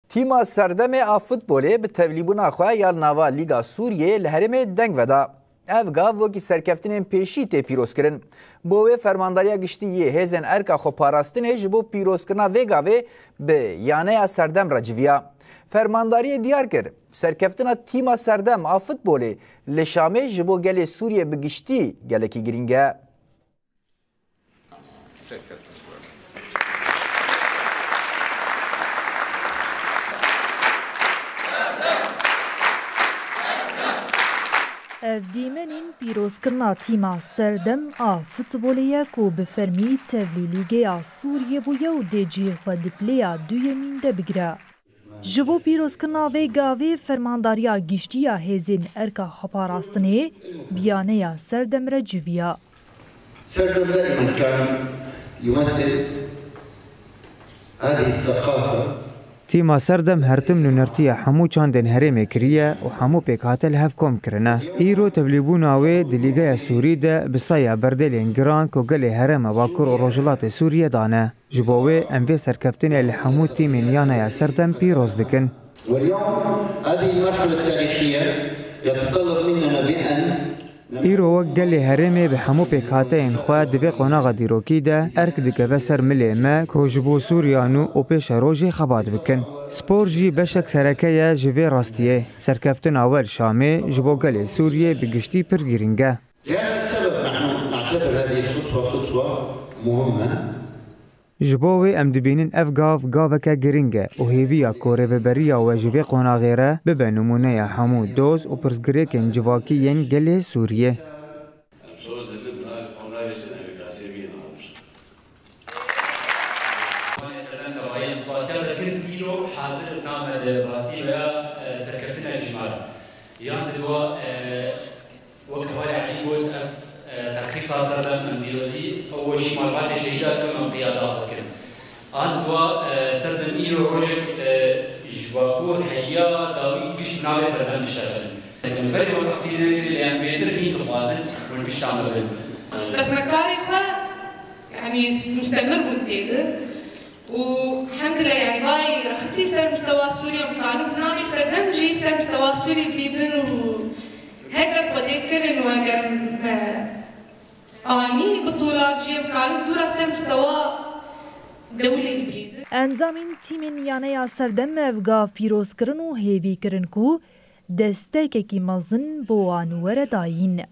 تیما سردم فوتبالی به تبلیغون خواه یا نوا لیگا سوریه لهرم دنگ ودا. افگا وکی سرکفتن پیشی تی پیروز کرن. بوه فرمانداریا گشتی یه هزن ارکا خو پاراستنه جبو پیروز کرنا وگاوه به یانه سردم رجویا. فرمانداری دیار کرد. سرکفتن تیما سردم فوتبالی لشامه جبو گل سوریه بگشتی گلکی گرینگه. دیمنین پیروزکرنا تیما سردم فوتبالیه کو به فرمی تبلیغ سوریه بوده و دیجی خود پلیا دویمین ده بگیره. جبو پیروزکرنا و گاوی فرمانداریا گشتیا هزین ارکا خپاراستنه بیانه سردم رجویا. سردم دائما كان يمثل هذه الثقافة. تیما سردم هرتم نونرتیا همو چاندن هرم کریه و همو پیکاتل هف کم کرنه. ایرو تبلیغون آوه دلیگای سوری ده بسایا بردلین گران که گل هرم واکر و روجلات سوریه دانه. جبوه اموه سرکفتن الحمو تیمین یانه سردم پیروز دکن. واليوم هذه المرحلة التاريخية يتطلب مننا بأن ایرو گل هرمه به همو پیکاتین خواه دبی قناغ دیروکی ده ارک دکه بسر ملیمه که جبو سوریانو و پیش روژی خباد بکن. سپور جی بشک سرکه جوی راستیه. سرکفتن اول شامه جبو گل سوریه بگشتی پرگیرنگه. لهذا السبب نحن نعتبر هذه الخطوة خطوة مهمة. جبوه ام دبینن افگاف گاوکه گرینگه و هیویا کوره و بریا و جوی قناغیره به نمونه همو دوز و پرسگریکن جواکی ین گل سوریه. ترخيص سردم امبيروزي اول شيء معلومات الشهيدات كانوا قياده اخر كده ان دوا سردم ايرو روجك جواكور حيا داوي قش ناوي سردم بيشتغل بري ما تقصير اللي هم بيدركين تفاصيل والبيشتغل بس مكاري يعني مستمر مدته والحمد لله يعني باي رخصي سر مستوى سوريا مقارنة ناوي سردم جي سر مستوى سوري بيزن وهكذا فديكر انه هكذا آنی بطولات جیب کارو دورا سر مستوى دولة البريز. انزامین تیمین یانه سردم افگا پیروز کرن و هیوی کرن کو دسته که مزن بوان ورداین.